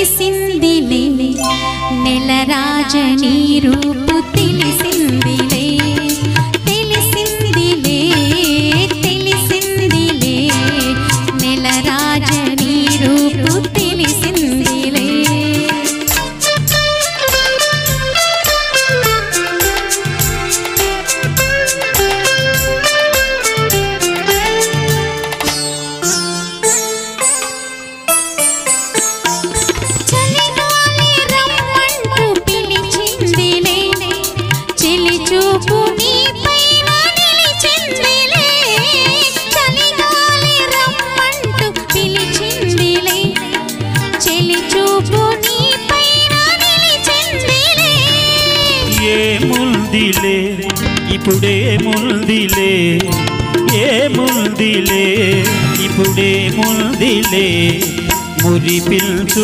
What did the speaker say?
తెలిసిందిలే నెలరాజని రూపు తెలిసిందిలే తెలిసిందిలే తెలిసిందిలే నెలరాజని రూపు తెలిసిందిలే ఇప్పుడే ముందిలే ఏముందిలే ఇప్పుడే ముందిలే మురిపించు